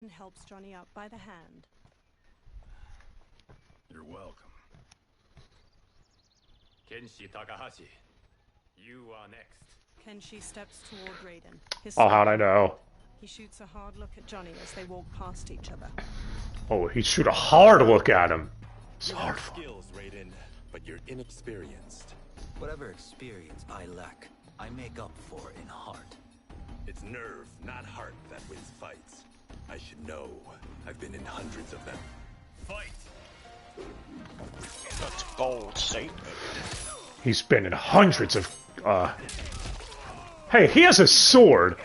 and helps Johnny up by the hand. You're welcome. Kenshi Takahashi, you are next. Kenshi steps toward Raiden. Oh, how'd I know? He shoots a hard look at Johnny as they walk past each other. Oh, he'd shoot a hard look at him. It's you hard. have skills, Raiden, but you're inexperienced. Whatever experience I lack, I make up for in heart. It's nerve, not heart, that wins fights. I should know. I've been in hundreds of them. Fight! That's a bold statement. He's been in hundreds of, Hey, he has a sword!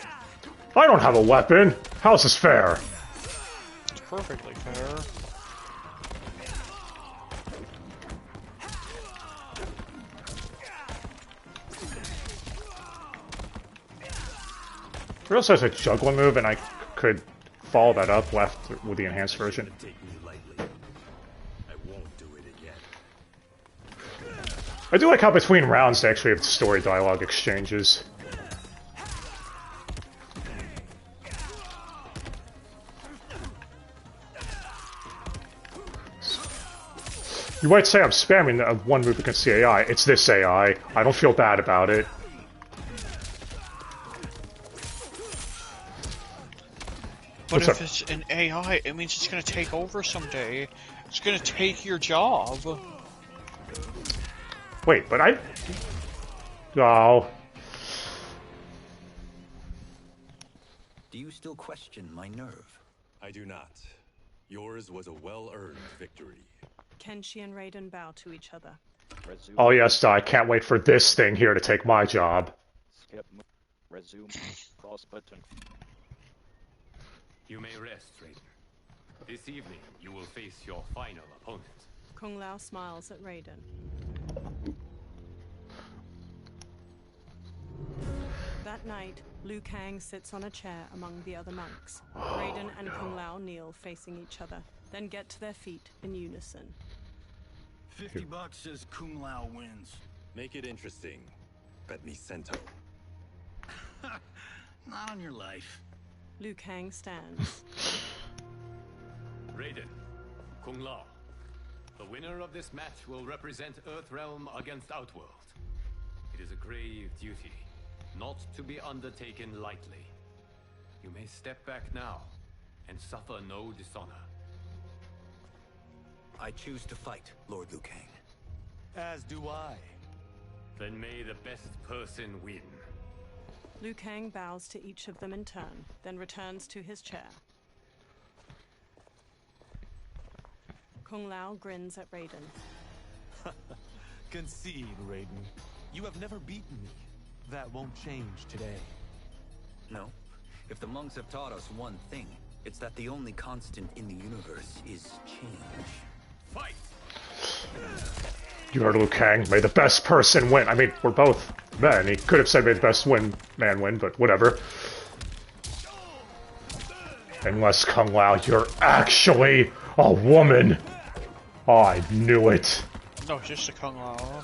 I don't have a weapon! How's this fair? It's perfectly fair. He also has a juggling move, and I could follow that up left with the enhanced version. I do like how between rounds they actually have story dialogue exchanges. You might say I'm spamming one move against the AI. It's this AI. I don't feel bad about it. But if it's an AI, it means it's gonna take over someday. It's gonna take your job. Wait, but I... Oh. Do you still question my nerve? I do not. Yours was a well-earned victory. Kenshi and Raiden bow to each other. Resume. Oh yes, I can't wait for this thing here to take my job. Skip. Resume. Cross button. You may rest, Raiden. This evening, you will face your final opponent. Kung Lao smiles at Raiden. That night, Liu Kang sits on a chair among the other monks. Raiden and Kung Lao kneel facing each other, then get to their feet in unison. $50 says Kung Lao wins. Make it interesting. Bet me cento. Not on your life. Liu Kang stands. Raiden, Kung Lao. The winner of this match will represent Earthrealm against Outworld. It is a grave duty, not to be undertaken lightly. You may step back now and suffer no dishonor. I choose to fight, Lord Liu Kang. As do I. Then may the best person win. Liu Kang bows to each of them in turn, then returns to his chair. Kung Lao grins at Raiden. Concede, Raiden. You have never beaten me. That won't change today. No. If the monks have taught us one thing, it's that the only constant in the universe is change. Fight! You heard Liu Kang. May the best person win. I mean, we're both men. He could have said may the best man win, but whatever. Unless, Kung Lao, you're actually a woman. Oh, I knew it. No, just a Kung Lao.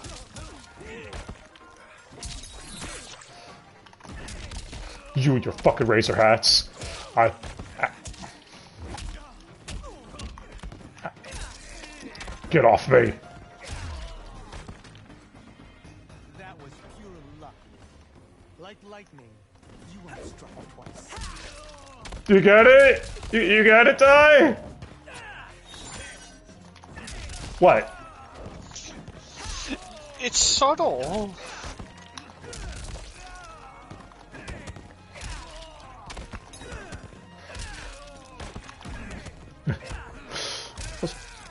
You and your fucking razor hats. Get off me. That was pure luck. Like lightning, you weren't struck twice. You get it? You get it, Ty? What? It's subtle.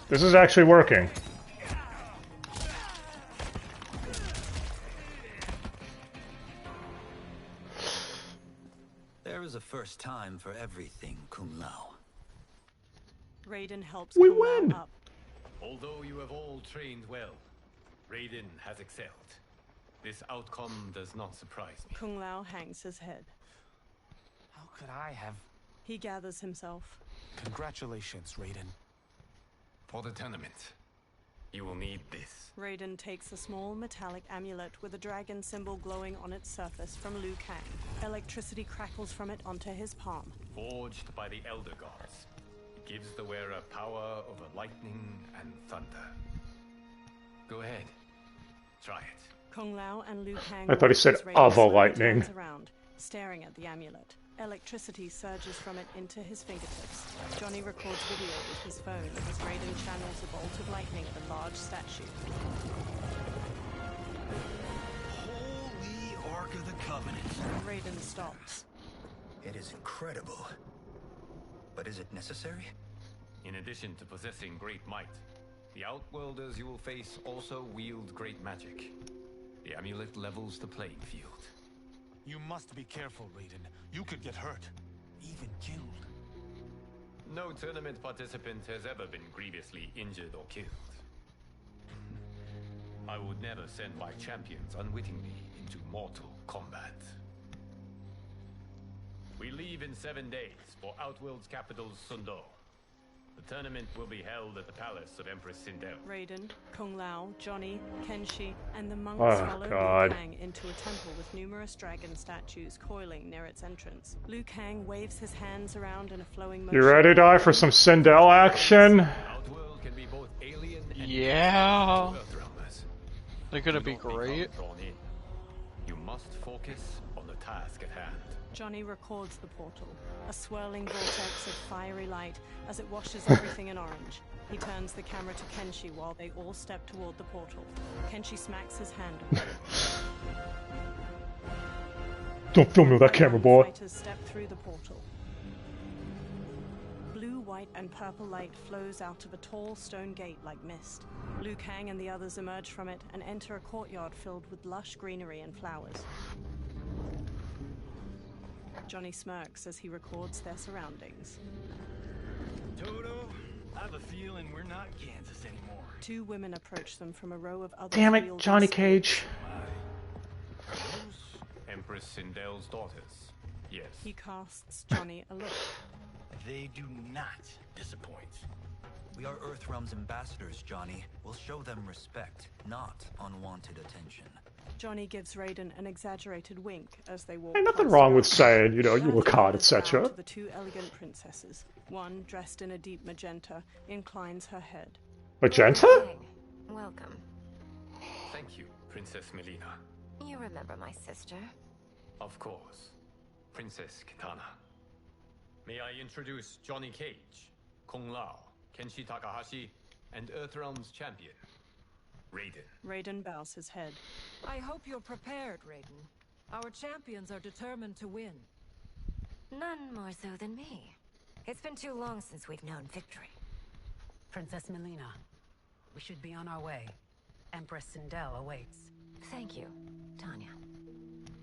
This is actually working. There is a first time for everything, Kung Lao. Raiden helps We Kung win. Lao up. Although you have all trained well, Raiden has excelled. This outcome does not surprise me. Kung Lao hangs his head. How could I have? He gathers himself. Congratulations, Raiden. For the tournament, you will need this. Raiden takes a small metallic amulet with a dragon symbol glowing on its surface from Liu Kang. Electricity crackles from it onto his palm. forged by the Elder Gods. It gives the wearer power over lightning and thunder. Go ahead. Try it. Kung Lao and Liu Kang I thought he said watches Raiden of a slowly lightning. turns around, staring at the amulet. Electricity surges from it into his fingertips. Johnny records video with his phone as Raiden channels a bolt of lightning at a large statue. Holy Ark of the Covenant. Raiden stops. It is incredible. But is it necessary? In addition to possessing great might, the Outworlders you will face also wield great magic. The amulet levels the playing field. You must be careful, Raiden. You could get hurt. Even killed. No tournament participant has ever been grievously injured or killed. I would never send my champions unwittingly into mortal combat. We leave in 7 days for Outworld's capital, Sundou. The tournament will be held at the palace of Empress Sindel. Raiden, Kung Lao, Johnny, Kenshi, and the monks Oh, follow God. Liu Kang into a temple with numerous dragon statues coiling near its entrance. Liu Kang waves his hands around in a flowing motion. You ready, Die, for some Sindel action? Outworld can be both alien and Yeah. Earthrealmers. They're gonna Do be not become great. drawn in. You must focus on the task at hand. Johnny records the portal, a swirling vortex of fiery light as it washes everything in orange. He turns the camera to Kenshi while they all step toward the portal. Kenshi smacks his hand on it. Don't film me with that camera, boy. Fighters step through the portal. Blue, white, and purple light flows out of a tall stone gate like mist. Liu Kang and the others emerge from it and enter a courtyard filled with lush greenery and flowers. Johnny smirks as he records their surroundings. Toto, I have a feeling we're not Kansas anymore. Two women approach them from a row of others. Damn it, wielding Johnny swords. Cage. Empress Sindel's daughters. Yes. He casts Johnny a look. They do not disappoint. We are Earthrealm's ambassadors, Johnny. We'll show them respect, not unwanted attention. Johnny gives Raiden an exaggerated wink as they walk. Ain't nothing past wrong him. with saying, you know, you look hot, Bows down etc. to the two elegant princesses. One, dressed in a deep magenta, inclines her head. Magenta? Welcome. Thank you, Princess Melina. You remember my sister? Of course. Princess Kitana. May I introduce Johnny Cage, Kung Lao, Kenshi Takahashi, and Earthrealm's champion, Raiden. Raiden bows his head. I hope you're prepared, Raiden. Our champions are determined to win. None more so than me. It's been too long since we've known victory. Princess Melina, we should be on our way. Empress Sindel awaits. Thank you, Tanya.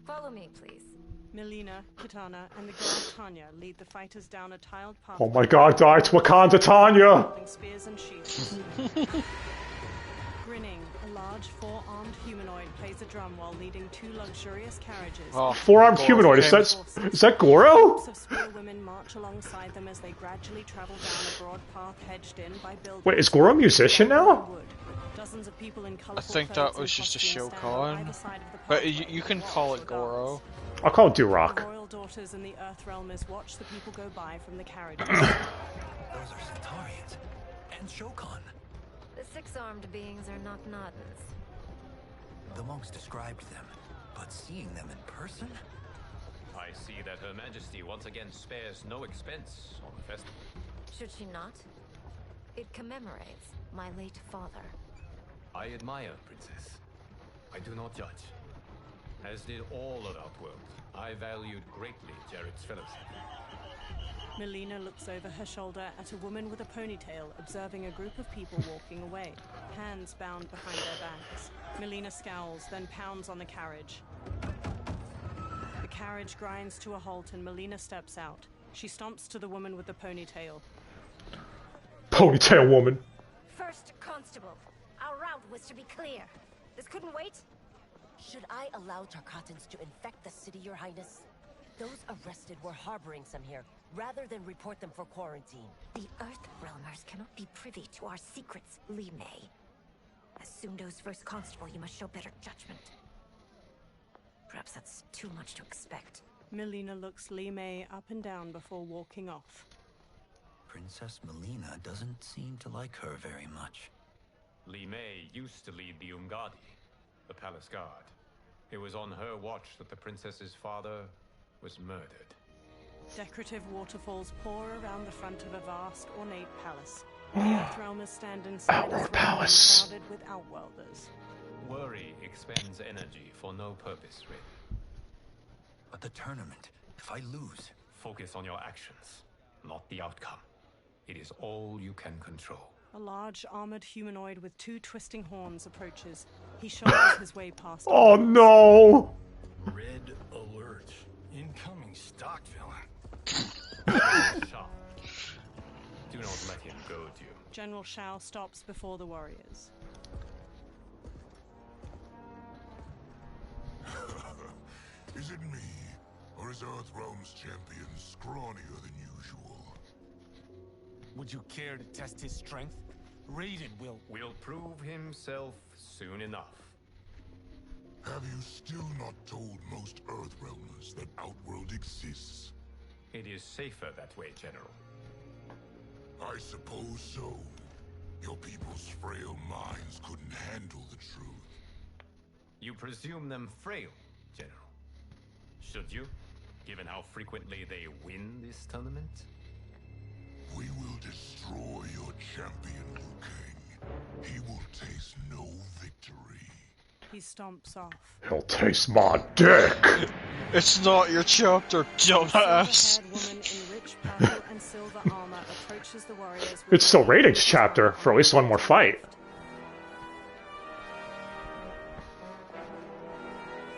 Follow me, please. Melina, Kitana, and the girl Tanya lead the fighters down a tiled path. Oh my god, Die, it's Wakanda Tanya! Holding spears and shields. Grinning, a large four-armed humanoid plays a drum while leading two luxurious carriages. Oh, Four-armed humanoid, is that Goro? Groups of spear women march alongside them as they gradually travel down a broad path hedged in by buildings. Wait, is Goro a musician now? Dozens of people in I colorful think clothes that was and just a costumes show stand on con. either side of the But pathway you can and call watch it the guards. I'll Goro. call it The Durock. royal daughters and the Earthrealmers watch the people go by from the carriages. Those are Centaurians. And Shokan. The six-armed beings are not Nodens. The monks described them, but seeing them in person? I see that Her Majesty once again spares no expense on the festival. Should she not? It commemorates my late father. I admire, Princess. I do not judge. As did all of Outworld, I valued greatly Jared's fellowship. Melina looks over her shoulder at a woman with a ponytail observing a group of people walking away, hands bound behind their backs. Melina scowls, then pounds on the carriage. The carriage grinds to a halt and Melina steps out. She stomps to the woman with the ponytail. Ponytail woman. First Constable, our route was to be clear. This couldn't wait? Should I allow Tarkatans to infect the city, Your Highness? Those arrested were harboring some here, rather than report them for quarantine. The Earthrealmers cannot be privy to our secrets, Li Mei. As Sundo's first constable, you must show better judgment. Perhaps that's too much to expect. Melina looks Li Mei up and down before walking off. Princess Melina doesn't seem to like her very much. Li Mei used to lead the Umgadi, the palace guard. It was on her watch that the princess's father was murdered. Decorative waterfalls pour around the front of a vast, ornate palace. The Earthrealmers stand inside a palace. crowded with outworlders. Worry expends energy for no purpose, Raiden. But the tournament, if I lose... Focus on your actions, not the outcome. It is all you can control. A large, armored humanoid with 2 twisting horns approaches. He shoulders his way past. Oh no! Red alert. Incoming stock villain. Shah. Do not let him goad you. General Shao stops before the warriors. Is it me, or is Earthrealm's champion scrawnier than usual? Would you care to test his strength? Raiden will prove himself soon enough. Have you still not told most Earthrealmers that Outworld exists? It is safer that way, General. I suppose so. Your people's frail minds couldn't handle the truth. You presume them frail, General. Should you, given how frequently they win this tournament? We will destroy your champion, Liu Kang. He will taste no victory. He stomps off. He'll taste my dick! It's not your chapter, dumbass! A woman in rich purple and silver armor approaches the warriors. It's still Raiden's chapter, for at least one more fight.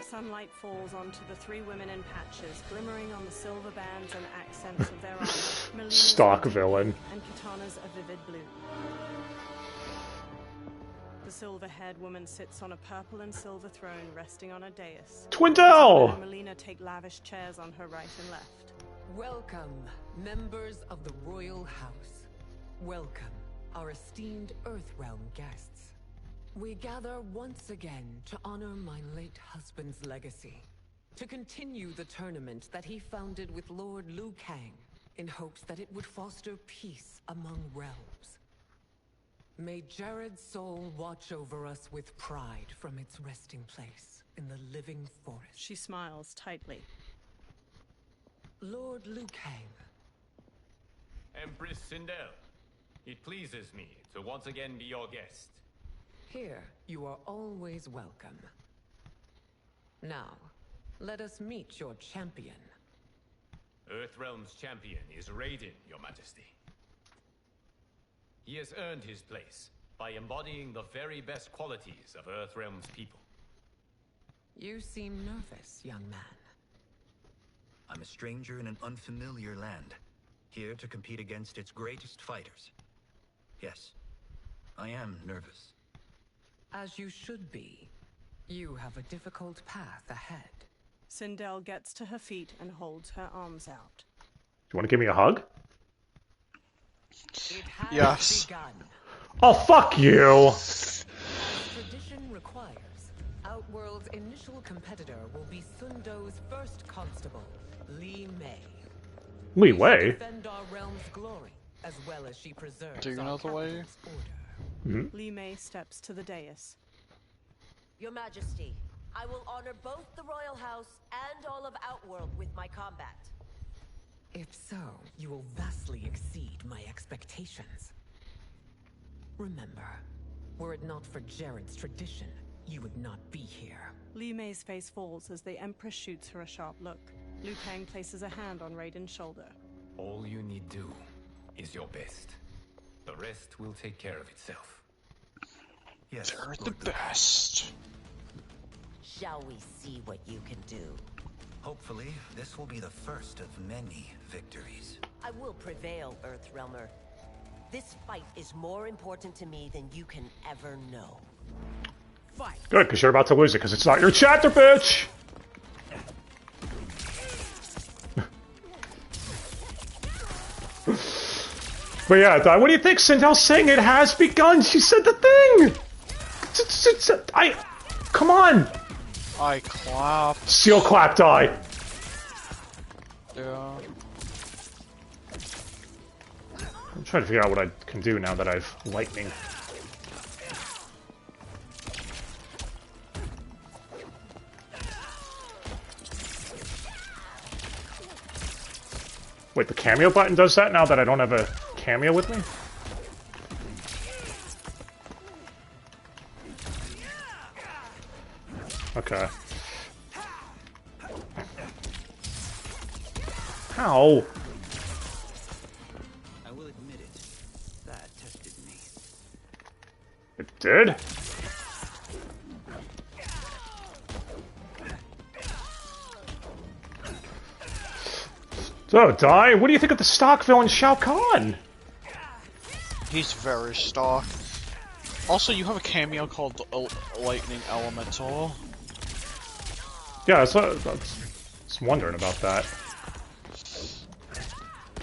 Sunlight falls onto the 3 women in patches, glimmering on the silver bands and accents of their armor. Melina's Stock villain. And Katana's a vivid blue. The silver-haired woman sits on a purple and silver throne resting on a dais. Twindell! And Melina take lavish chairs on her right and left. Welcome, members of the Royal House. Welcome, our esteemed Earthrealm guests. We gather once again to honor my late husband's legacy, to continue the tournament that he founded with Lord Liu Kang, in hopes that it would foster peace among realms. May Jared's soul watch over us with pride from its resting place in the living forest. She smiles tightly. Lord Liu Kang. Empress Sindel, it pleases me to once again be your guest. Here, you are always welcome. Now, let us meet your champion. Earthrealm's champion is Raiden, Your Majesty. He has earned his place by embodying the very best qualities of Earthrealm's people. You seem nervous, young man. I'm a stranger in an unfamiliar land, here to compete against its greatest fighters. Yes, I am nervous. As you should be. You have a difficult path ahead. Sindel gets to her feet and holds her arms out. Do you want to give me a hug? Yes. Begun. Oh, fuck you! As tradition requires, Outworld's initial competitor will be Sundo's first constable, Li Mei. Li Wei? Defend our realm's glory, as well as she preserves Do you know the way? Li Mei steps to the dais. Your Majesty, I will honor both the Royal House and all of Outworld with my combat. If so, you will vastly exceed my expectations. Remember, were it not for Jared's tradition, you would not be here. Li Mei's face falls as the Empress shoots her a sharp look. Liu Kang places a hand on Raiden's shoulder. All you need do is your best. The rest will take care of itself. Yes, They're the best. Shall we see what you can do? Hopefully, this will be the first of many victories. I will prevail, Earthrealmer. This fight is more important to me than you can ever know. Fight! Good, because you're about to lose it, because it's not your chapter, bitch! But yeah, what do you think? Sindel's saying it has begun. She said the thing. Come on. I clap. Seal clap die. I'm trying to figure out what I can do now that I've lightning. Wait, the cameo button does that now that I don't have a cameo with me? Okay. Ow! I will admit it. That tested me. It did? So, Dai, what do you think of the stock villain Shao Kahn? He's very stock. Also, you have a cameo called the Lightning Elemental. Yeah, I was wondering about that.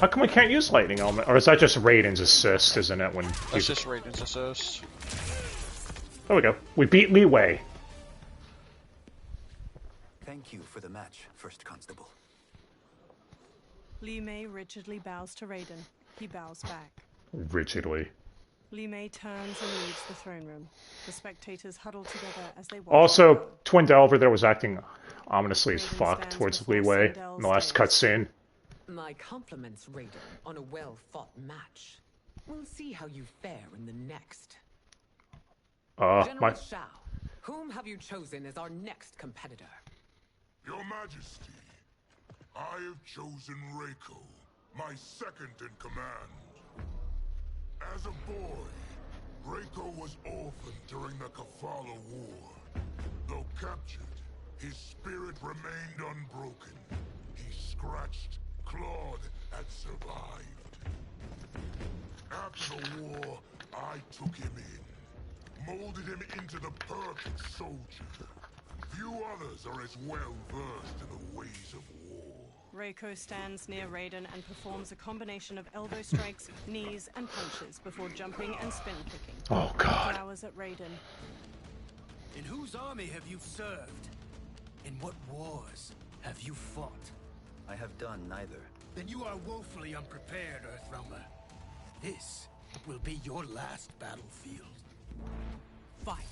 How come we can't use Lightning Element? Or is that just Raiden's assist, isn't it? When That's just Raiden's assist. There we go. We beat Li Wei. Thank you for the match, First Constable. Li Mei rigidly bows to Raiden. He bows back. Rigidly. Li Mei turns and leaves the throne room. The spectators huddle together as they watch. Also, Twin Delver there was acting ominously as fuck towards Li Wei in the last cutscene. My compliments, Raiden, on a well-fought match. We'll see how you fare in the next. General Shao, whom have you chosen as our next competitor? Your Majesty, I have chosen Reiko, my second in command. As a boy, Reiko was orphaned during the Kafala War. Though captured, his spirit remained unbroken. He scratched, clawed, and survived. After the war, I took him in, molded him into the perfect soldier. Few others are as well versed in the ways of war. Reiko stands near Raiden and performs a combination of elbow strikes, knees, and punches before jumping and spin kicking. Oh, God. He glowers at Raiden. In whose army have you served? In what wars have you fought? I have done neither. Then you are woefully unprepared, Earthrealmer. This will be your last battlefield. Fight.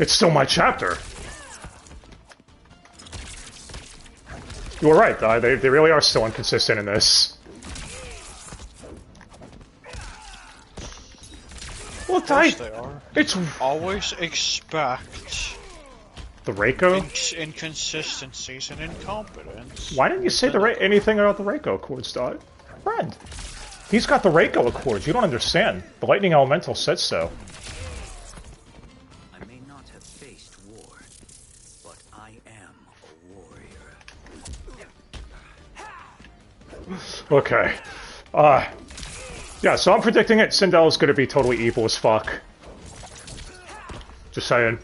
It's still my chapter. You were right, Dai. They really are still inconsistent in this. Well, Dai, it's always expect the Reiko inconsistencies and incompetence. Why didn't you say anything about the Reiko Accords, Dai? Friend, he's got the Reiko Accords. You don't understand. The Lightning Elemental said so. I may not have faced war, but I am a warrior. Okay. Yeah, so I'm predicting it. Sindel's gonna be totally evil as fuck. Just saying.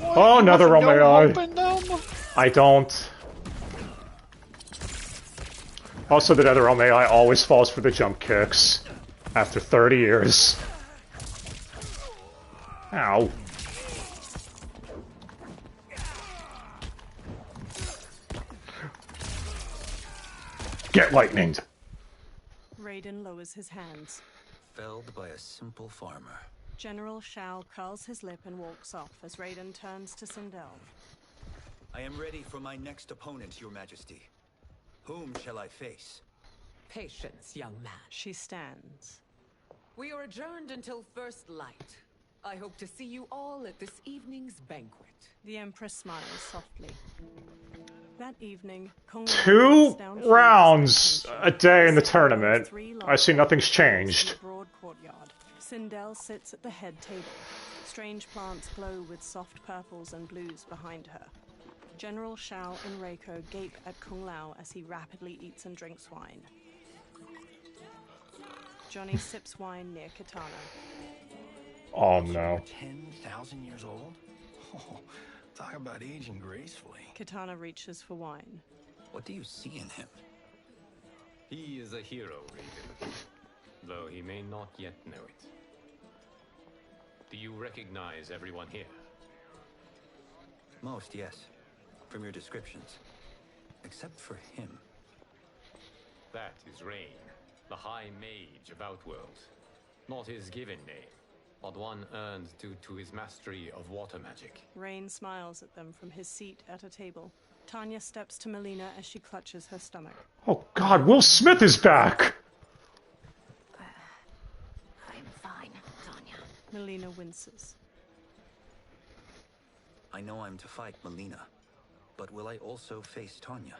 Oh, another on my eye. I don't. Also, the Nether Realm AI always falls for the jump kicks. After 30 years. Ow. Get lightninged. Raiden lowers his hands. Felled by a simple farmer. General Shao curls his lip and walks off as Raiden turns to Sindel. I am ready for my next opponent, Your Majesty. Whom shall I face? Patience, young man. She stands. We are adjourned until first light. I hope to see you all at this evening's banquet. The Empress smiles softly. That evening, 2 rounds a day in the tournament. I see nothing's changed. Broad courtyard. Sindel sits at the head table. Strange plants glow with soft purples and blues behind her. General Shao and Reiko gape at Kung Lao as he rapidly eats and drinks wine. Johnny sips wine near Katana. Oh no. 10,000 years old? Oh, talk about aging gracefully. Katana reaches for wine. What do you see in him? He is a hero, Raiden, though he may not yet know it. Do you recognize everyone here? Most, yes. From your descriptions. except for him. That is Rain, the High Mage of Outworld. Not his given name, but one earned due to his mastery of water magic. Rain smiles at them from his seat at a table. Tanya steps to Melina as she clutches her stomach. Oh God, Will Smith is back! I'm fine, Tanya. Melina winces. I know I'm to fight Melina, but will I also face Tanya?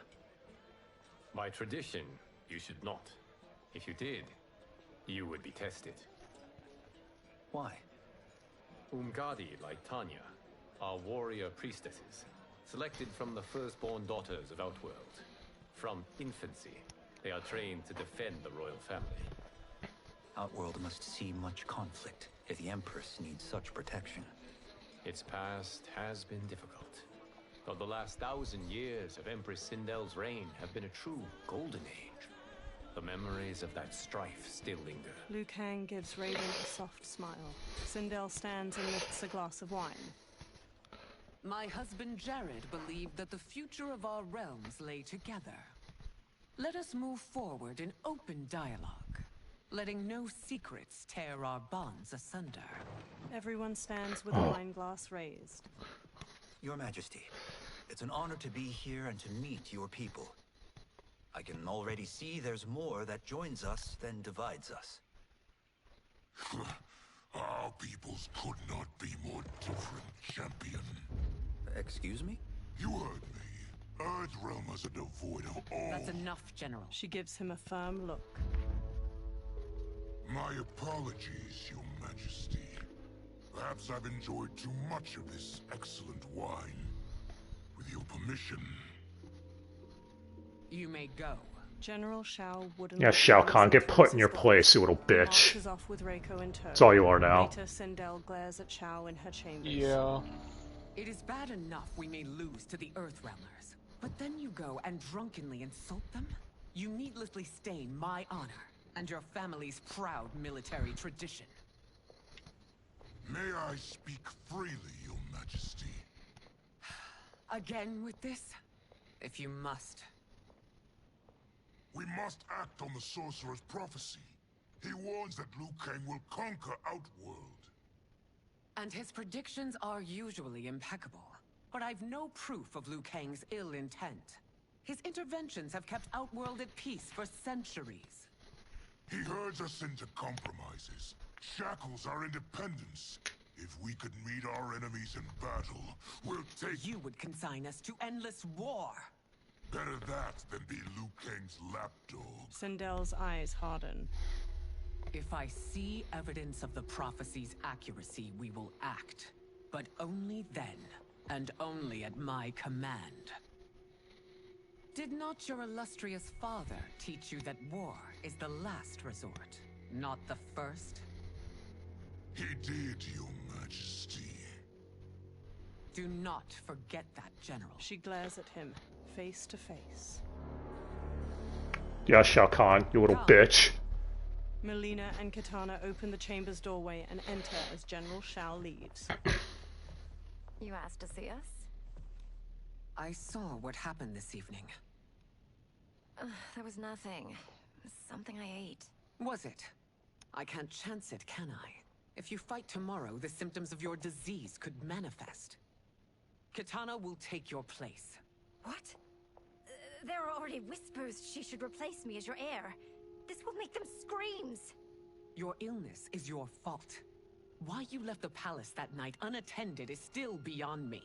By tradition, you should not. If you did, you would be tested. Why? Umgadi, like Tanya, are warrior priestesses, selected from the firstborn daughters of Outworld. From infancy, they are trained to defend the royal family. Outworld must see much conflict if the Empress needs such protection. Its past has been difficult, but the last 1,000 years of Empress Sindel's reign have been a true golden age. The memories of that strife still linger. Liu Kang gives Raiden a soft smile. Sindel stands and lifts a glass of wine. My husband Jared believed that the future of our realms lay together. Let us move forward in open dialogue, letting no secrets tear our bonds asunder. Everyone stands with a wine glass raised. Your Majesty, it's an honor to be here and to meet your people. I can already see there's more that joins us than divides us. Our peoples could not be more different, champion. Excuse me? You heard me. Earthrealmers are devoid of all... That's enough, General. She gives him a firm look. My apologies, Your Majesty. Perhaps I've enjoyed too much of this excellent wine. With your permission... You may go. General Shao wouldn't... Yeah, Shao Kahn, get put in your place, you little bitch. Marches off with Reiko in tow. That's all you are now. Later, Sindel glares at Shao in her chambers. Yeah. It is bad enough we may lose to the Earthrealmers, but then you go and drunkenly insult them? You needlessly stain my honor and your family's proud military tradition. May I speak freely, Your Majesty? Again with this? If you must. We must act on the Sorcerer's prophecy. He warns that Liu Kang will conquer Outworld. And his predictions are usually impeccable. But I've no proof of Liu Kang's ill intent. His interventions have kept Outworld at peace for centuries. He herds us into compromises, shackles our independence. If we could meet our enemies in battle, we'll take... You would consign us to endless war! Better that than be Liu Kang's lapdog. Sindel's eyes harden. If I see evidence of the prophecy's accuracy, we will act. But only then, and only at my command. Did not your illustrious father teach you that war is the last resort, not the first? He did, Your Majesty. Do not forget that, General. She glares at him, face to face. Yeah, Shao Kahn, you little bitch. Melina and Katana open the chamber's doorway and enter as General Shao leaves. You asked to see us? I saw what happened this evening. There was nothing. It was something I ate. Was it? I can't chance it, can I? If you fight tomorrow, the symptoms of your disease could manifest. Katana will take your place. What? There are already whispers she should replace me as your heir. This will make them screams. Your illness is your fault. Why you left the palace that night unattended is still beyond me.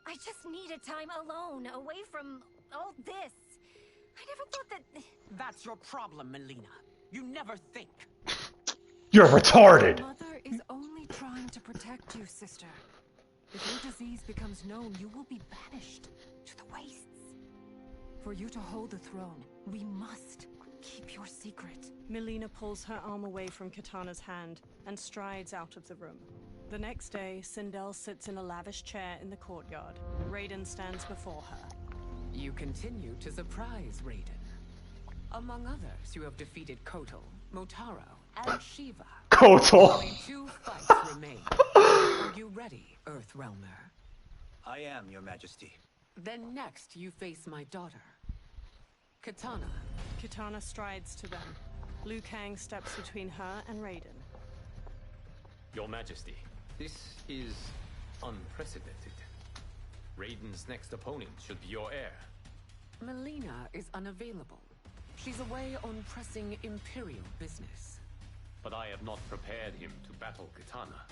I just needed time alone, away from all this. I never thought that... That's your problem, Melina. You never think. You're retarded! Mother is only trying to protect you, sister. If your disease becomes known, you will be banished to the wastes. For you to hold the throne, we must keep your secret. Melina pulls her arm away from Katana's hand and strides out of the room. The next day, Sindel sits in a lavish chair in the courtyard. Raiden stands before her. You continue to surprise Raiden. Among others, you have defeated Kotal, Motaro, and Shiva. Kotal! Only 2 fights remain. Are you ready, Earthrealmer? I am, Your Majesty. Then next, you face my daughter. Katana. Katana strides to them. Liu Kang steps between her and Raiden. Your Majesty, this is unprecedented. Raiden's next opponent should be your heir. Melina is unavailable. She's away on pressing Imperial business. But I have not prepared him to battle Katana.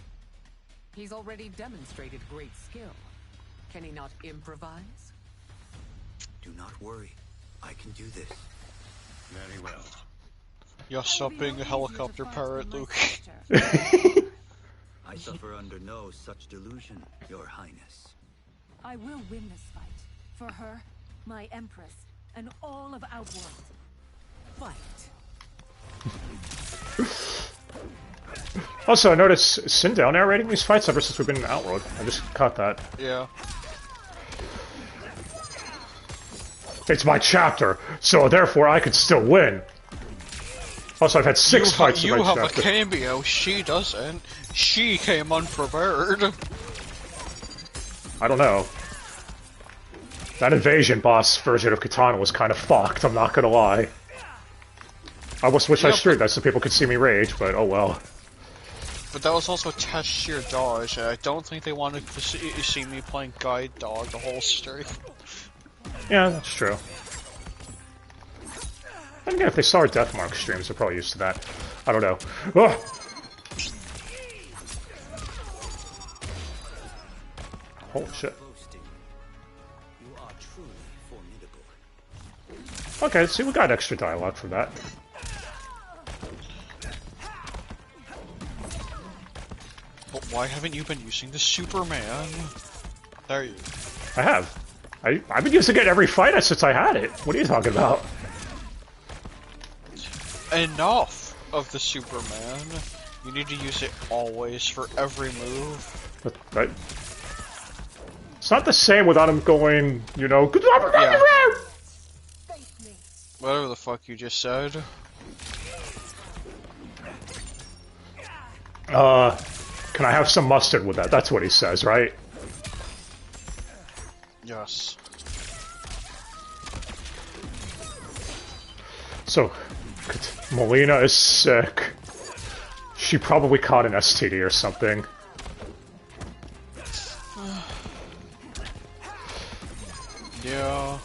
He's already demonstrated great skill. Can he not improvise? Do not worry. I can do this. Very well. Yo, stop being a helicopter pirate, Luke. I suffer under no such delusion, Your Highness. I will win this fight. For her, my Empress, and all of Outworld. Fight. Also, I noticed Sindel narrating these fights ever since we've been in Outworld. I just caught that. Yeah. It's my chapter, so therefore I could still win. Also, I've had 6 fights in my chapter. You have a cameo, she doesn't. She came unprepared. I don't know. That invasion boss version of Katana was kind of fucked, I'm not gonna lie. I almost wish I streamed that so people could see me rage, but oh well. But that was also test sheer dodge, and I don't think they wanted to see me playing guide dog the whole stream. Yeah, that's true. And again, if they saw our Deathmark streams, they're probably used to that. I don't know. Ugh! Holy shit. Okay, see, we got extra dialogue for that. But why haven't you been using the Superman? There you... I have. I've been using it every fight since I had it. What are you talking about? Enough of the Superman. You need to use it always for every move. But it's not the same without him going, you know, yeah. Whatever the fuck you just said. Can I have some mustard with that? That's what he says, right? Yes. So, Melina is sick. She probably caught an STD or something. Yeah.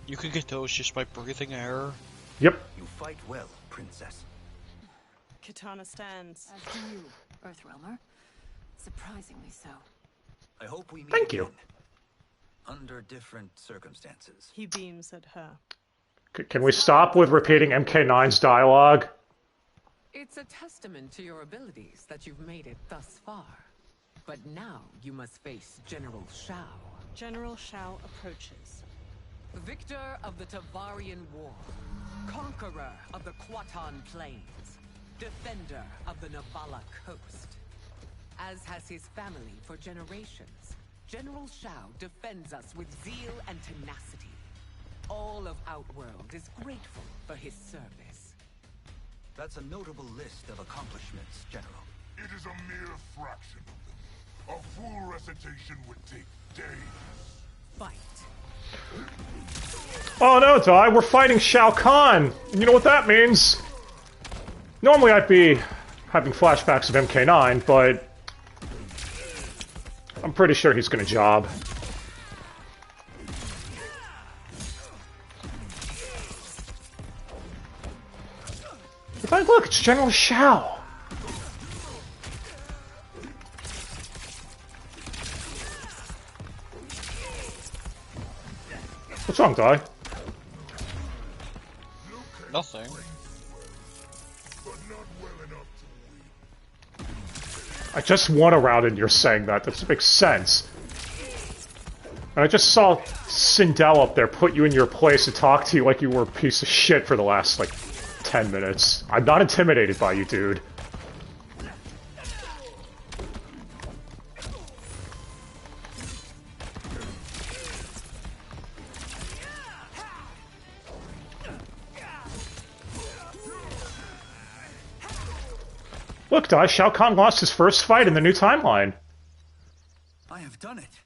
You can get those just by breathing air. Yep. You fight well, Princess. Katana stands. As do you, Earthrealmer. Surprisingly so. I hope we meet Thank you. again. Under different circumstances. He beams at her. Can we stop with repeating MK9's dialogue? It's a testament to your abilities that you've made it thus far. But now you must face General Shao. General Shao approaches. Victor of the Tavarian War. Conqueror of the Quatan Plains. Defender of the Navala Coast. As has his family for generations, General Shao defends us with zeal and tenacity. All of Outworld is grateful for his service. That's a notable list of accomplishments, General. It is a mere fraction of them. A full recitation would take days. Fight. Oh no, Dai, we're fighting Shao Kahn! And you know what that means? Normally I'd be having flashbacks of MK9, but I'm pretty sure he's gonna job. If I look, it's General Shao! What's wrong, Dai? Nothing. I just won a round and you're saying that. That doesn't make sense. And I just saw Sindel up there put you in your place and talk to you like you were a piece of shit for the last, like, 10 minutes. I'm not intimidated by you, dude. Look, Dai, Shao Kahn lost his first fight in the new timeline. I have done it.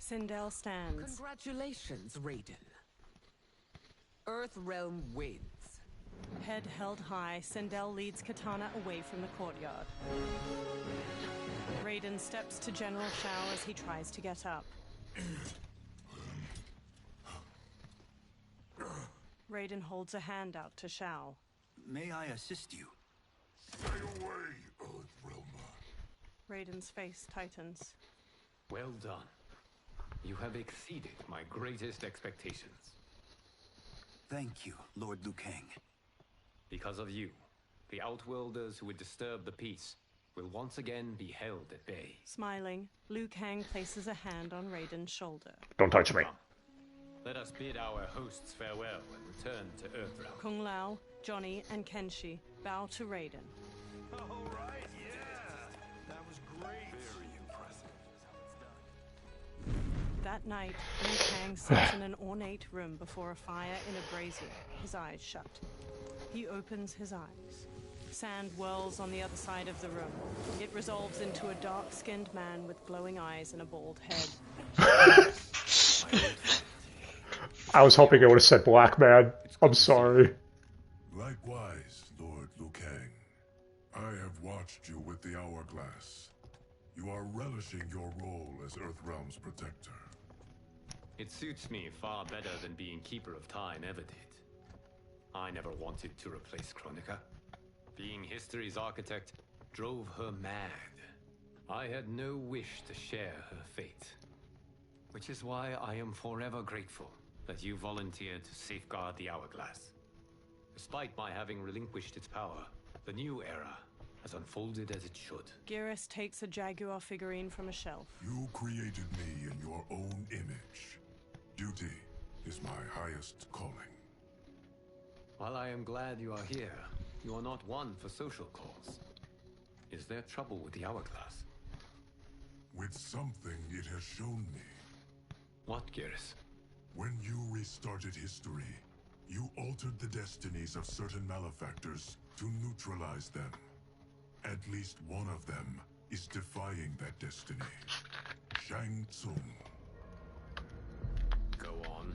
Sindel stands. Congratulations, Raiden. Earthrealm wins. Head held high, Sindel leads Katana away from the courtyard. Raiden steps to General Shao as he tries to get up. Raiden holds a hand out to Shao. May I assist you? Stay away, Earthrealmer. Raiden's face tightens. Well done. You have exceeded my greatest expectations. Thank you, Lord Liu Kang. Because of you, the Outworlders who would disturb the peace will once again be held at bay. Smiling, Liu Kang places a hand on Raiden's shoulder. Don't touch me. Let us bid our hosts farewell and return to Earthrealm. Kung Lao, Johnny, and Kenshi bow to Raiden. All right, yeah. That was great. Very impressive. That night, Liu Kang sits in an ornate room before a fire in a brazier, his eyes shut. He opens his eyes. Sand whirls on the other side of the room. It resolves into a dark-skinned man with glowing eyes and a bald head. I was hoping it would have said black man. I'm sorry. Likewise, Lord Liu Kang. I have watched you with the Hourglass. You are relishing your role as Earthrealm's protector. It suits me far better than being Keeper of Time ever did. I never wanted to replace Chronica. Being history's architect drove her mad. I had no wish to share her fate. Which is why I am forever grateful that you volunteered to safeguard the Hourglass. Despite my having relinquished its power, the new era has unfolded as it should. Geras takes a Jaguar figurine from a shelf. You created me in your own image. Duty is my highest calling. While I am glad you are here, you are not one for social calls. Is there trouble with the Hourglass? With something it has shown me. What, Geras? When you restarted history, you altered the destinies of certain malefactors to neutralize them. At least one of them is defying that destiny. Shang Tsung. Go on.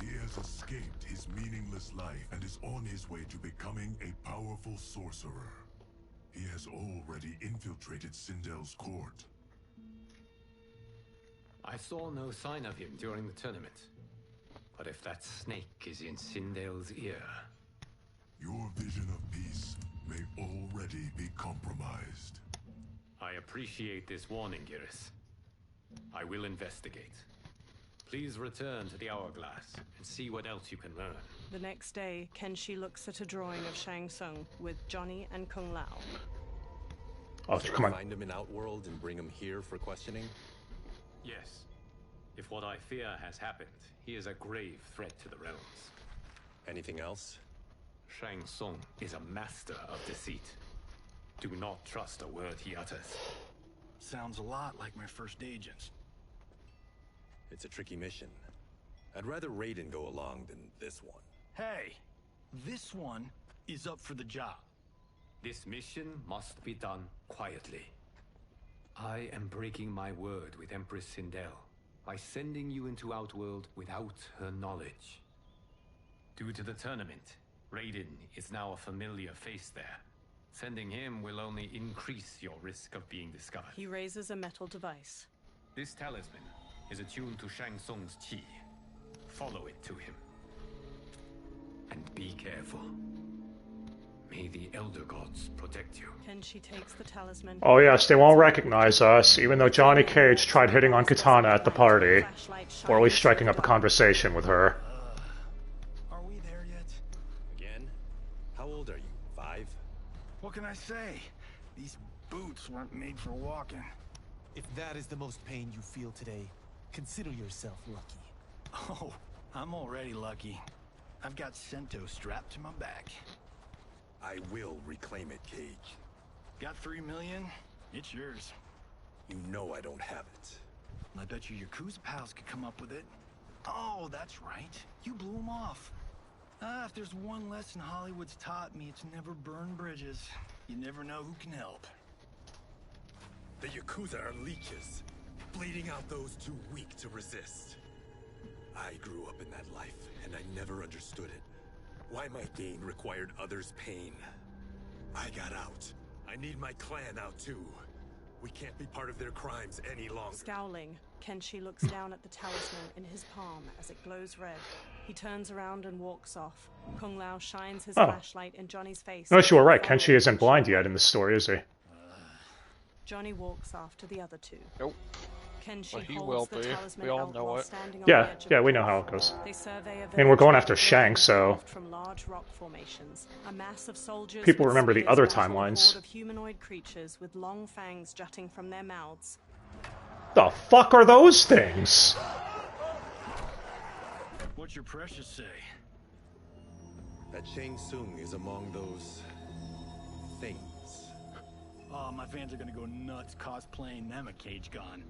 He has escaped his meaningless life and is on his way to becoming a powerful sorcerer. He has already infiltrated Sindel's court. I saw no sign of him during the tournament. But if that snake is in Sindel's ear... Your vision of peace may already be compromised. I appreciate this warning, Geras. I will investigate. Please return to the Hourglass and see what else you can learn. The next day, Kenshi looks at a drawing of Shang Tsung with Johnny and Kung Lao. Oh, come on. Find him in Outworld and bring him here for questioning? Yes. If what I fear has happened, he is a grave threat to the realms. Anything else? Shang Tsung is a master of deceit. Do not trust a word he utters. Sounds a lot like my first agents. It's a tricky mission. I'd rather Raiden go along than this one. Hey, this one is up for the job. This mission must be done quietly. I am breaking my word with Empress Sindel by sending you into Outworld without her knowledge. Due to the tournament, Raiden is now a familiar face there. Sending him will only increase your risk of being discovered. He raises a metal device. This talisman is attuned to Shang Tsung's chi. Follow it to him. And be careful. May the Elder Gods protect you. Kenshi takes the talisman. Oh yes, they won't recognize us, even though Johnny Cage tried hitting on Katana at the party. Or at least striking up a conversation with her. Are we there yet? Again? How old are you? 5? What can I say? These boots weren't made for walking. If that is the most pain you feel today, consider yourself lucky. Oh, I'm already lucky. I've got Sento strapped to my back. I will reclaim it, Cage. Got 3 million? It's yours. You know I don't have it. I bet your Yakuza pals could come up with it. Oh, that's right. You blew them off. If there's one lesson Hollywood's taught me, it's never burn bridges. You never know who can help. The Yakuza are leeches, bleeding out those too weak to resist. I grew up in that life, and I never understood it. Why my gain required others' pain. I got out. I need my clan out too. We can't be part of their crimes any longer. Scowling, Kenshi looks down at the talisman in his palm as it glows red. He turns around and walks off. Kung Lao shines his flashlight in Johnny's face. No, you were right. Kenshi isn't blind yet in the story, is he? Johnny walks after the other two. Nope. Kenshi But he holds will the be. talisman We all out know while it. standing on Yeah, the edge of yeah, the we know cliff. how it goes. They survey a I mean, we're going after village Shang, so from large rock formations. A mass of soldiers people with remember the spears other battle a timelines. horde of humanoid creatures with long fangs jutting from their mouths. The fuck are those things? What's your precious say? That Shang Tsung is among those things. Oh, my fans are gonna go nuts cosplaying them a Cage Con.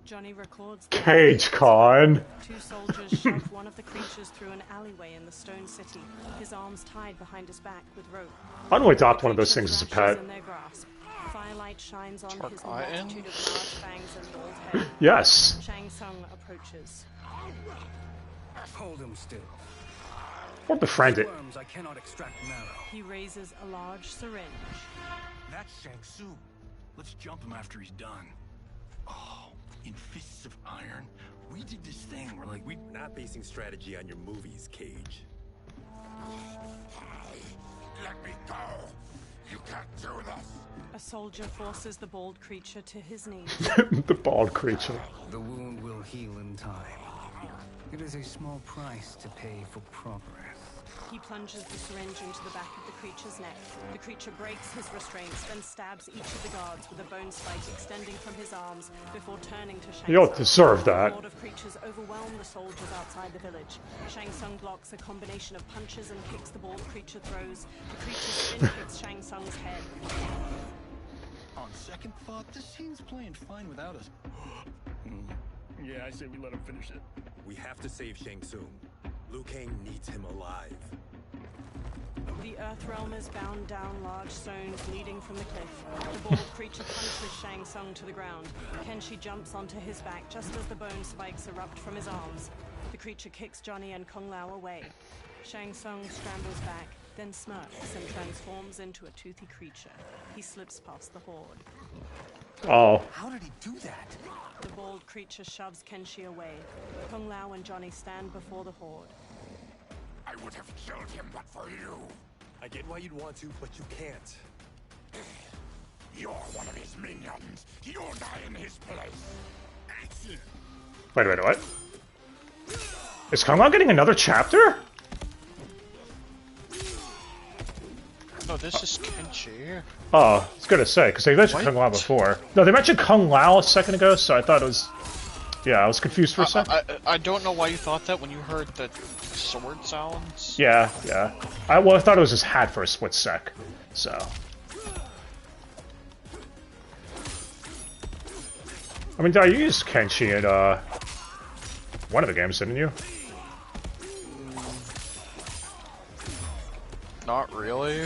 Johnny records Cage Con. Two soldiers shove one of the creatures through an alleyway in the stone city, his arms tied behind his back with rope. I want to adopt one of those things as a pet. In their grasp. Firelight shines on his Iron? multitude of large fangs and bald head. Yes. Shang Tsung approaches. Hold him still. Or befriend it. Worms I cannot extract marrow. He raises a large syringe. That's Shang Tsung. Let's jump him after he's done. Oh, in fists of iron, we did this thing where like we Not basing strategy on your movies, Cage. Let me go. You can't do this. A soldier forces the bald creature to his knees. The bald creature. The wound will heal in time. It is a small price to pay for progress. He plunges the syringe into the back of the creature's neck. The creature breaks his restraints, then stabs each of the guards with a bone spike extending from his arms before turning to Shang Tsung. You don't deserve A that. horde of creatures overwhelm the soldiers outside the village. Shang Tsung blocks a combination of punches and kicks the bald creature throws. The creature spin kicks Shang Tsung's head. on second thought, this scene's playing fine without us. Yeah, I say we let him finish it. We have to save Shang Tsung. Liu Kang needs him alive. The Earth Realm is bound down large stones leading from the cliff. The bald creature punches Shang Tsung to the ground. Kenshi jumps onto his back just as the bone spikes erupt from his arms. The creature kicks Johnny and Kung Lao away. Shang Tsung scrambles back, then smirks and transforms into a toothy creature. He slips past the horde. Oh. How did he do that? The bald creature shoves Kenshi away. Kung Lao and Johnny stand before the horde. I would have killed him but for you. I get why you'd want to, but you can't. You're one of his minions. You'll die in his place. Wait, what? Is Kung Lao getting another chapter? No, this is Kenshi. Oh, I was gonna say, because they mentioned Kung Lao before. No, they mentioned Kung Lao a second ago, so I thought it was... Yeah, I was confused for a second. I don't know why you thought that when you heard the sword sounds. Yeah. I thought it was his hat for a split sec, so... I mean, you used Kenshi in, one of the games, didn't you? Not really.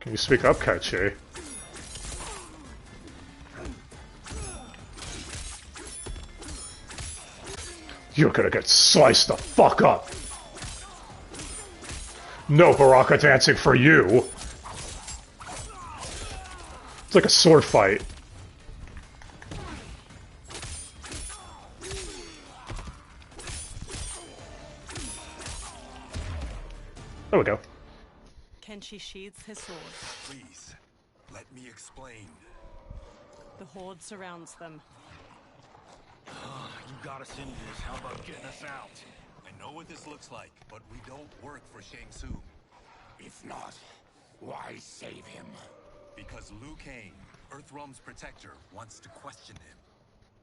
Can you speak up, Kenshi? You're gonna get sliced the fuck up! No Baraka dancing for you! It's like a sword fight. There we go. Kenshi sheathes his sword. Please, let me explain. The horde surrounds them. You got us into this. How about getting us out? I know what this looks like, but we don't work for Shang Tsung. If not, why save him? Because Liu Kang, Earthrealm's protector, wants to question him.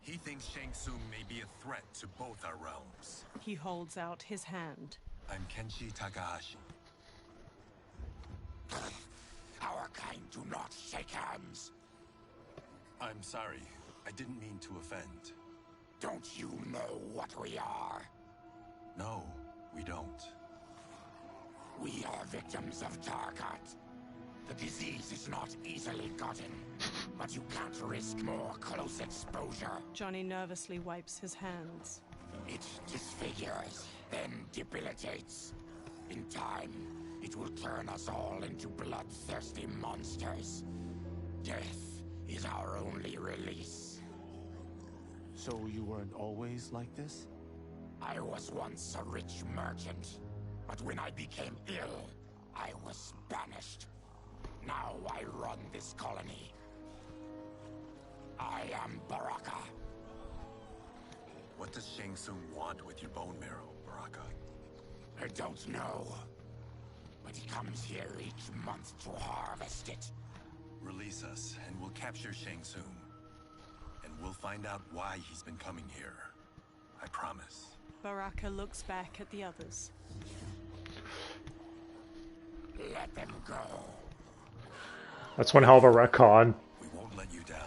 He thinks Shang Tsung may be a threat to both our realms. He holds out his hand. I'm Kenshi Takahashi. Our kind do not shake hands. I'm sorry. I didn't mean to offend. Don't you know what we are? No, we don't. We are victims of Tarkat. The disease is not easily gotten, but you can't risk more close exposure. Johnny nervously wipes his hands. It disfigures, then debilitates. In time, it will turn us all into bloodthirsty monsters. Death is our only release. So you weren't always like this? I was once a rich merchant, but when I became ill, I was banished. Now I run this colony. I am Baraka. What does Shang Tsung want with your bone marrow, Baraka? I don't know. But he comes here each month to harvest it. Release us, and we'll capture Shang Tsung. And we'll find out why he's been coming here. I promise. Baraka looks back at the others. Let them go. That's one hell of a retcon. We won't let you down.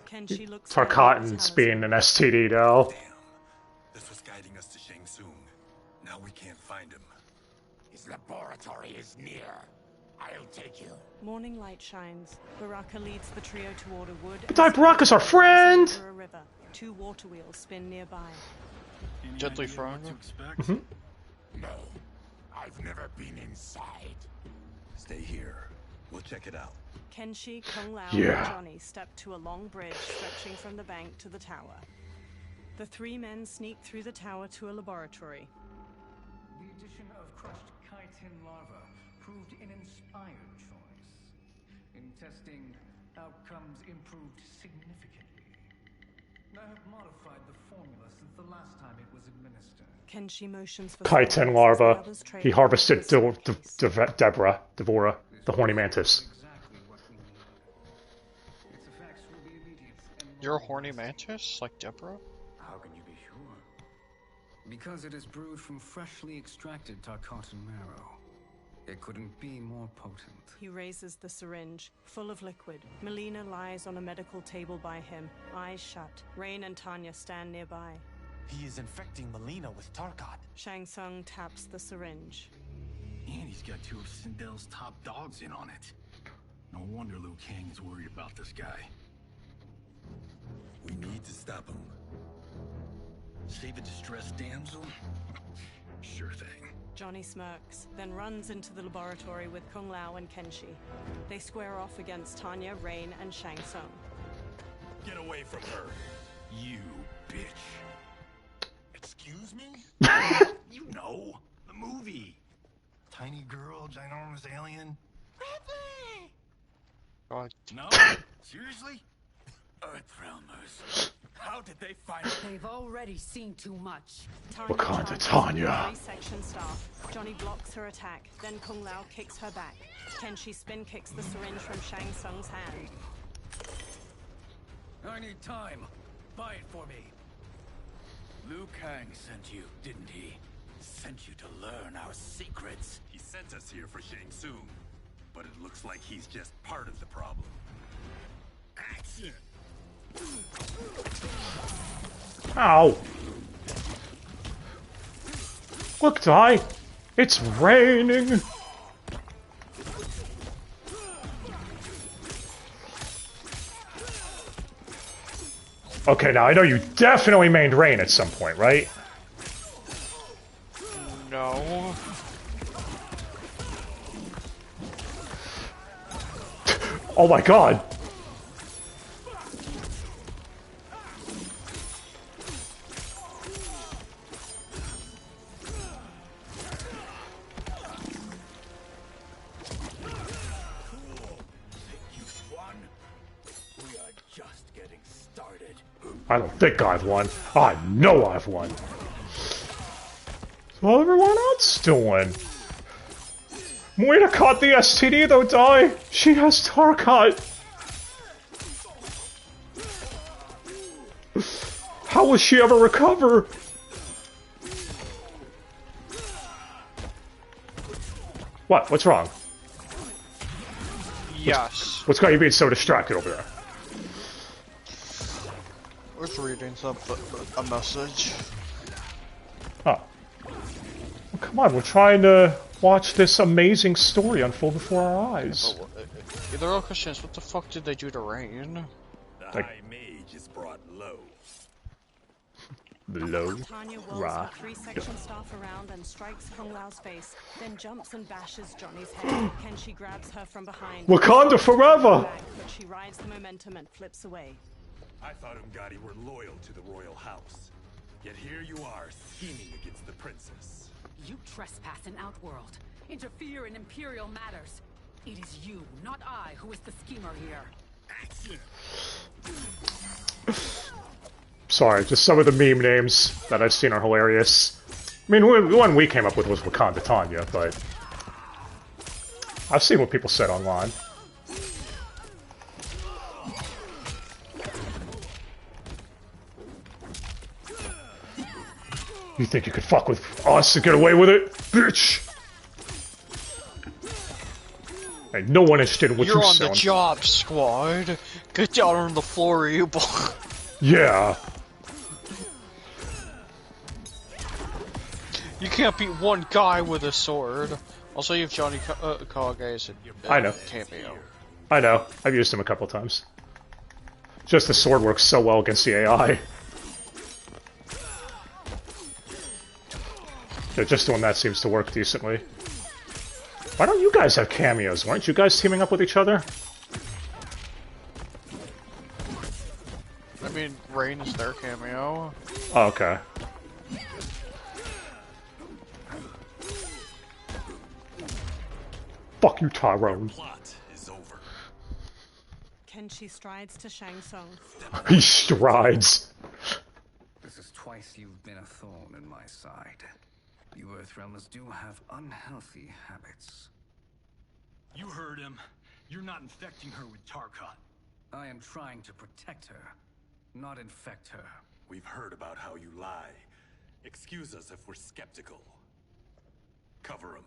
Kenshi looks Tarkatan's being an STD now. This was guiding us to Shang Tsung. Now we can't find him. His laboratory is near. I'll take you. Morning light shines. Baraka leads the trio toward a wood. Baraka's our friend! Over a river. 2 water wheels spin nearby. Deadly frog. No, I've never been inside. Stay here. We'll check it out. Kenshi, Kung Lao, Yeah. and Johnny step to a long bridge stretching from the bank to the tower. The 3 men sneak through the tower to a laboratory. The addition of crushed chitin larva proved an inspired choice. In testing, outcomes improved significantly. I have modified the formula since the last time it was administered. Kenshi motions for Chitin larva. He harvested Devora, the horny mantis. You're a horny mantis, like Deborah? How can you be sure? Because it is brewed from freshly extracted Tarkatan marrow. It couldn't be more potent. He raises the syringe, full of liquid. Melina lies on a medical table by him, eyes shut. Rain and Tanya stand nearby. He is infecting Melina with Tarkat. Shang Tsung taps the syringe. And he's got 2 of Sindel's top dogs in on it. No wonder Liu Kang is worried about this guy. We need to stop him. Save a distressed damsel? Sure thing. Johnny smirks, then runs into the laboratory with Kung Lao and Kenshi. They square off against Tanya, Rain, and Shang Tsung. Get away from her. You bitch. Excuse me? You know, the movie. Tiny girl, ginormous alien. God. No? Seriously? Earthrealmers. How did they find it? They've already seen too much. Wakanda Tanya. 3 section staff. Johnny blocks her attack, then Kung Lao kicks her back. Kenshi spin kicks the syringe from Shang Tsung's hand. I need time. Buy it for me. Liu Kang sent you, didn't he? Sent you to learn our secrets. He sent us here for Shang Tsung, but it looks like he's just part of the problem. Action! Ow! Look, Ty! It's raining! Okay, now I know you definitely mained Rain at some point, right? No. Oh my god! I don't think I've won. I know I've won. How's everyone else doing? Moira caught the STD though, Di. She has Tarkat. How will she ever recover? What? What's wrong? Yes. What's got you being so distracted over there? I was reading a message. Oh. Well, come on, we're trying to watch this amazing story unfold before our eyes. The real question is, what the fuck did they do to Rain? The High Mage is brought low. Blow. Tanya whirls her 3-section staff around and strikes Kung Lao's face, then jumps and bashes Johnny's head. Kenshi grabs her from behind. Wakanda forever! But she rides the momentum and flips away. I thought Ungadi were loyal to the royal house. Yet here you are, scheming against the princess. You trespass in Outworld, interfere in Imperial matters. It is you, not I, who is the schemer here. Action! Sorry, just some of the meme names that I've seen are hilarious. I mean, the one we came up with was Wakanda Tanya, but I've seen what people said online. You think you could fuck with us and get away with it? Bitch! Ain't no one interested in what You're you on selling. the job, squad. Get down on the floor, you boy. Yeah. You can't beat one guy with a sword. Also, you have Johnny Kage as a I know. cameo. I know. I've used him a couple times. Just the sword works so well against the AI. Yeah, just doing that seems to work decently. Why don't you guys have cameos? Weren't you guys teaming up with each other? I mean, Rain is their cameo. Oh, okay. Fuck you, Tyrone. Plot is over. Kenshi strides to Shang Tsung. He strides. This is twice you've been a thorn in my side. You Earthrealmers do have unhealthy habits. You heard him. You're not infecting her with Tarkat. I am trying to protect her, not infect her. We've heard about how you lie. Excuse us if we're skeptical. Cover him.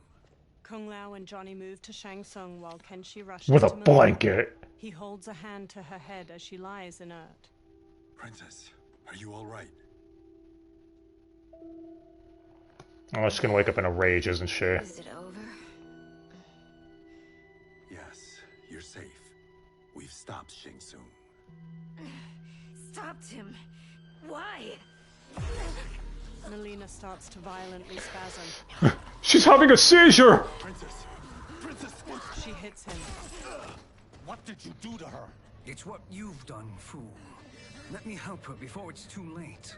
Kung Lao and Johnny move to Shang Tsung while Kenshi rushes With a to Melina. blanket. He holds a hand to her head as she lies inert. Princess, are you all right? Oh, she's gonna wake up in a rage, isn't she? Is it over? Yes, you're safe. We've stopped Shang Tsung. Stopped him. Why? Melina starts to violently spasm. She's having a seizure! Princess! Princess! She hits him. What did you do to her? It's what you've done, fool. Let me help her before it's too late.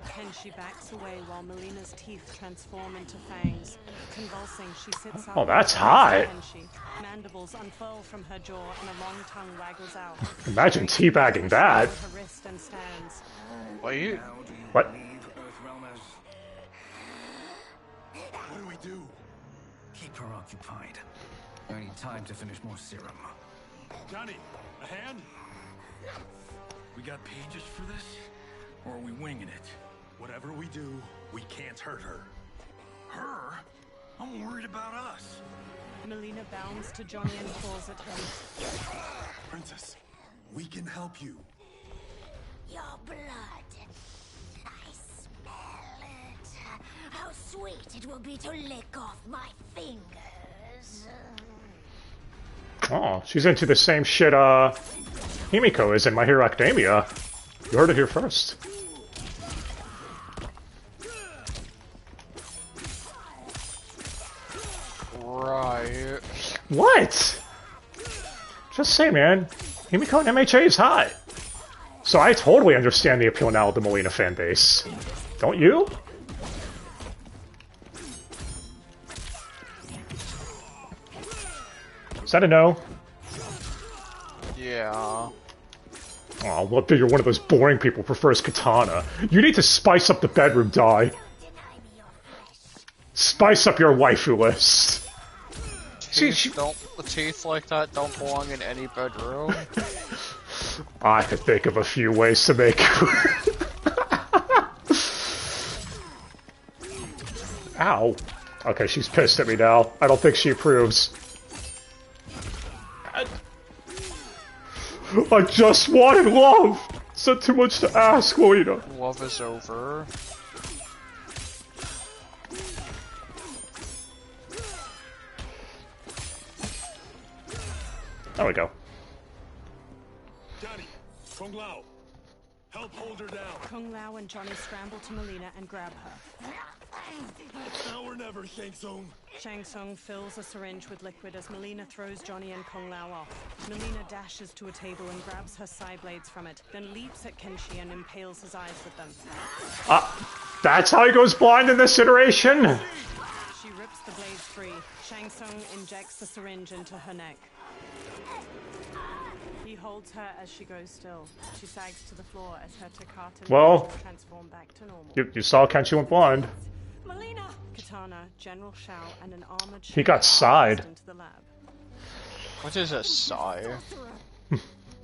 Kenshi backs away while Melina's teeth transform into fangs. Convulsing, she sits up. Oh, that's hot. Kenshi. Mandibles unfurl from her jaw and a long tongue waggles out. Imagine teabagging that. Her wrist and stands. Wait. What? Earthrealmers. What do we do? Keep her occupied. I need time to finish more serum. Johnny, a hand? We got pages for this? Or are we winging it? Whatever we do, we can't hurt her. Her? I'm worried about us. Melina bounds to Johnny and claws at him. Princess, we can help you. Your blood. I smell it. How sweet it will be to lick off my fingers. Oh, she's into the same shit, Himiko is in My Hero Academia. You heard it here first. Right. What? Just say, man. Himiko and MHA is high. So I totally understand the appeal now of the Melina fan base. Don't you? Is that a no? Yeah. Oh, look, you're one of those boring people who prefers katana. You need to spice up the bedroom, Dai. Spice up your waifu list. The teeth like that don't belong in any bedroom. I could think of a few ways to make Ow. Okay, she's pissed at me now. I don't think she approves. I just wanted love! It's not too much to ask, Melina. Love is over. There we go. Johnny, Kung Lao, Help hold her down. Kung Lao and Johnny scramble to Melina and grab her. Now or never, Shang Tsung. Shang Tsung fills a syringe with liquid as Melina throws Johnny and Kung Lao off. Melina dashes to a table and grabs her side blades from it, then leaps at Kenshi and impales his eyes with them. That's how he goes blind in this iteration? She rips the blades free. Shang Tsung injects the syringe into her neck. He holds her as she goes still. She sags to the floor as her Takata transform back to normal. You saw Kenshi went blind. Melina! Katana, General Shao, and an armored He got side. into the lab. What is a sire?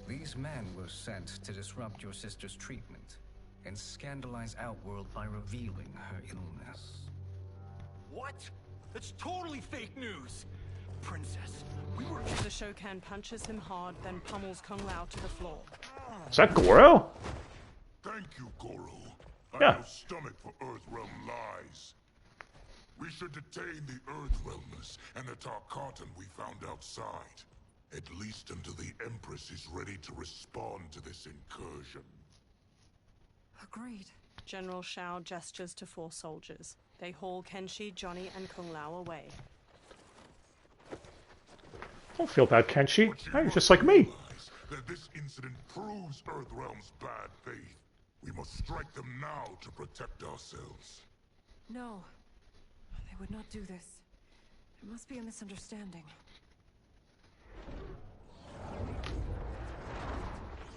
These men were sent to disrupt your sister's treatment and scandalize Outworld by revealing her illness. What? That's totally fake news! Princess, we were... The Shokan punches him hard, then pummels Kung Lao to the floor. Is that Goro? Thank you, Goro. I Yeah. have no stomach for Earthrealm lies. We should detain the Earthrealmers and the Tarkatan we found outside. At least until the Empress is ready to respond to this incursion. Agreed. General Shao gestures to 4 soldiers. They haul Kenshi, Johnny, and Kung Lao away. Don't feel bad, Kenshi. Hey, you're just like me. That this incident proves Earthrealm's bad faith. We must strike them now to protect ourselves. No. They would not do this. There must be a misunderstanding.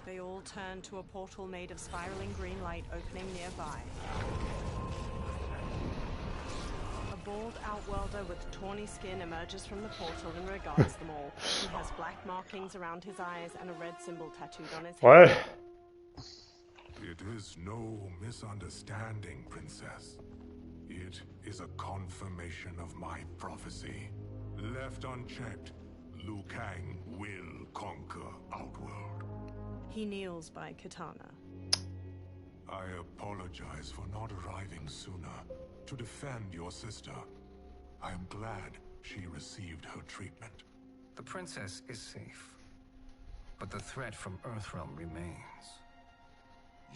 They all turn to a portal made of spiraling green light opening nearby. A bald outworlder with tawny skin emerges from the portal and regards them all. He has black markings around his eyes and a red symbol tattooed on his What? head. It is no misunderstanding, Princess. It is a confirmation of my prophecy. Left unchecked, Liu Kang will conquer Outworld. He kneels by Katana. I apologize for not arriving sooner to defend your sister. I am glad she received her treatment. The princess is safe, but the threat from Earthrealm remains.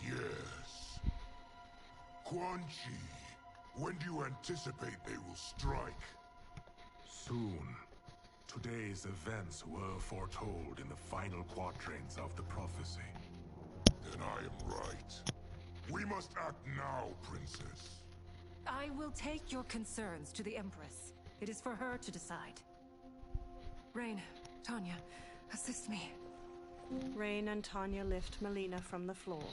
Yes. Quan Chi, when do you anticipate they will strike? Soon. Today's events were foretold in the final quatrains of the prophecy. Then I am right. We must act now, Princess. I will take your concerns to the Empress. It is for her to decide. Rain, Tanya, assist me. Rain and Tanya lift Melina from the floor.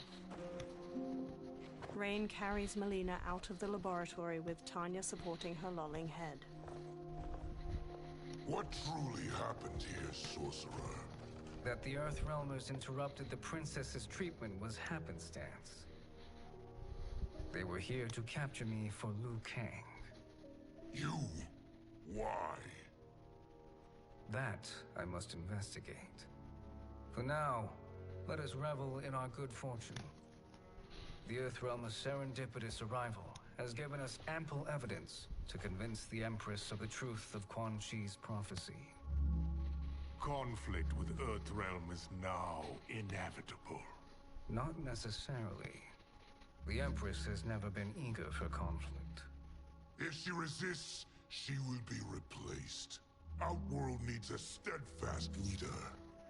Rain carries Melina out of the laboratory with Tanya supporting her lolling head. What truly happened here, Sorcerer? That the Earthrealmers interrupted the princess's treatment was happenstance. They were here to capture me for Liu Kang. You? Why? That I must investigate. For now, let us revel in our good fortune. The Earthrealm's serendipitous arrival has given us ample evidence to convince the Empress of the truth of Quan Chi's prophecy. Conflict with Earthrealm is now inevitable. Not necessarily. The Empress has never been eager for conflict. If she resists, she will be replaced. Outworld needs a steadfast leader.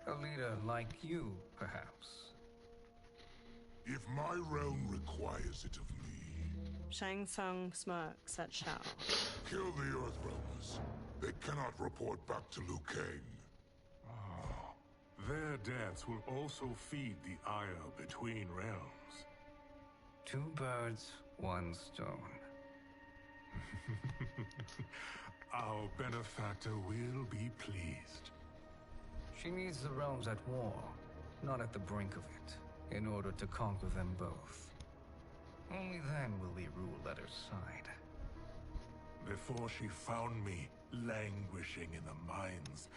A leader like you, perhaps. If my realm requires it of me. Shang Tsung smirks at Shao. Kill the Earthrealmers. They cannot report back to Liu Kang. Their deaths will also feed the ire between realms. 2 birds, 1 stone. Our benefactor will be pleased. She needs the realms at war, not at the brink of it, in order to conquer them both. Only then will we rule at her side. Before she found me languishing in the mines,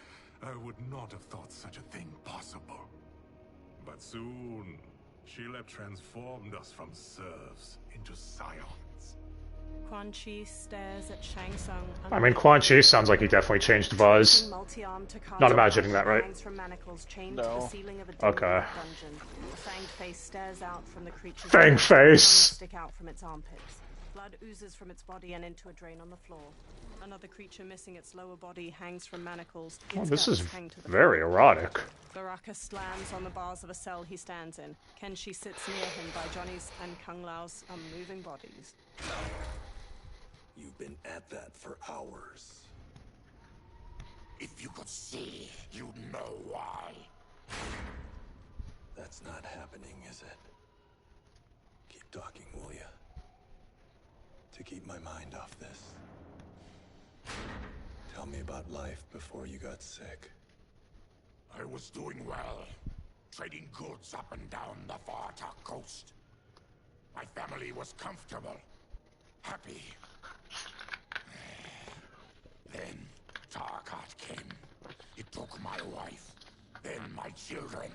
I would not have thought such a thing possible. But soon, Sheila transformed us from serfs into scions. Quan Chi stares at Shang Tsung. I mean, Quan Chi sounds like he definitely changed Buzz. Not imagining that, right? Hangs from manacles chained No. to the ceiling of a Okay. dungeon. A fanged face stares out from the creature's Fang mouth, face. tongues stick out from its armpits. Blood oozes from its body and into a drain on the floor. Another creature missing its lower body hangs from manacles. Oh, Its this is guts hang to the very erotic. Baraka slams on the bars of a cell he stands in. Kenshi sits near him by Johnny's and Kung Lao's unmoving bodies. You've been at that for hours. If you could see, you'd know why. That's not happening, is it? Keep talking, will ya? To keep my mind off this. Tell me about life before you got sick. I was doing well, trading goods up and down the Varta coast. My family was comfortable, happy. Then Tarkat came. It took my wife, then my children.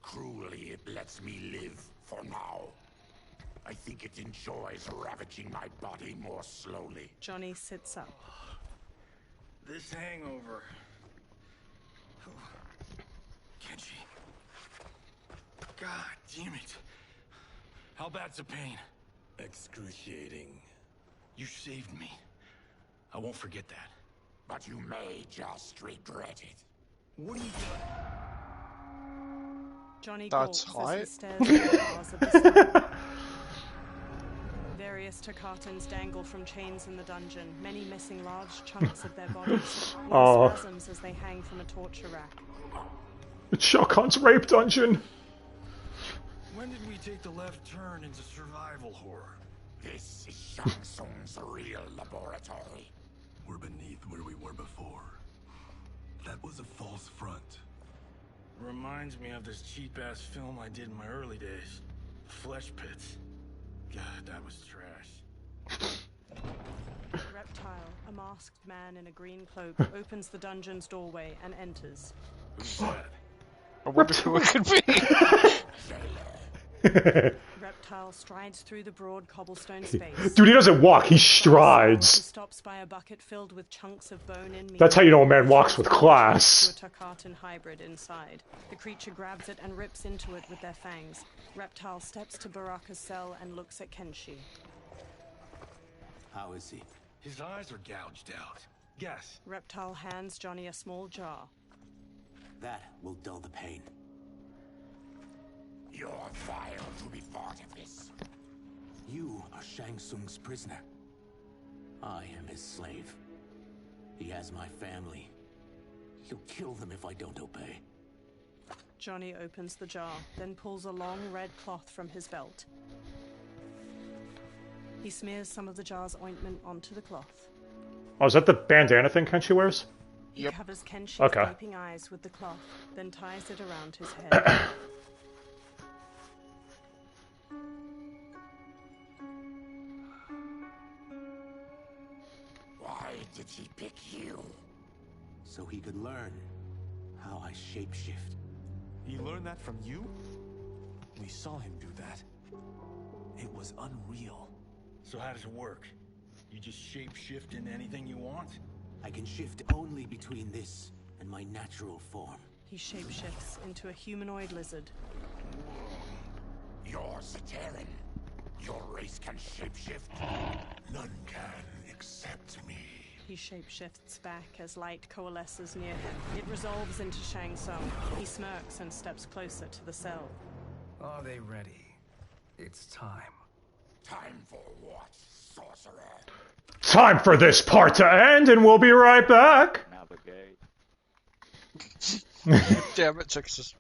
Cruelly, it lets me live for now. I think it enjoys ravaging my body more slowly. Johnny sits up. This hangover. Kenshi. God damn it. How bad's the pain? Excruciating. You saved me. I won't forget that. But you may just regret it. What are you doing? Johnny That's gulps as he hot. stares at the bars of the cell. Various Takatans dangle from chains in the dungeon, many missing large chunks of their bodies. One spasms as they hang from a torture rack. It's Shao Kahn's rape dungeon. When did we take the left turn into survival horror? This is Shang Tsung's real laboratory. We're beneath where we were before. That was a false front. Reminds me of this cheap-ass film I did in my early days. Flesh Pits. God, that was trash. Reptile, a masked man in a green cloak, opens the dungeon's doorway and enters. Who's that? I wonder who it could be. Reptile strides through the broad cobblestone space. Dude, he doesn't walk, he He strides. stops by a bucket filled with chunks of bone and meat. That's how you know a man walks with class. To a Takatan hybrid inside. The creature grabs it and rips into it with their fangs. Reptile steps to Baraka's cell and looks at Kenshi. How is he? His eyes are gouged out. Guess. Reptile hands Johnny a small jar. That will dull the pain. You're vile to be part of this. You are Shang Tsung's prisoner. I am his slave. He has my family. He'll kill them if I don't obey. Johnny opens the jar, then pulls a long red cloth from his belt. He smears some of the jar's ointment onto the cloth. Oh, is that the bandana thing Kenshi wears? He covers Kenshi's Okay. gaping eyes with the cloth, then ties it around his head. Why did he pick you? So he could learn how I shapeshift. He learned that from you? We saw him do that. It was unreal. So how does it work? You just shape-shift into anything you want? I can shift only between this and my natural form. He shapeshifts into a humanoid lizard. You're Zateran. Your race can shapeshift. None can except me. He shapeshifts back as light coalesces near him. It resolves into Shang Tsung. He smirks and steps closer to the cell. Are they ready? It's time. Time for what, sorcerer? Time for this part to end, and we'll be right back. Navigate. Damn it, Texas.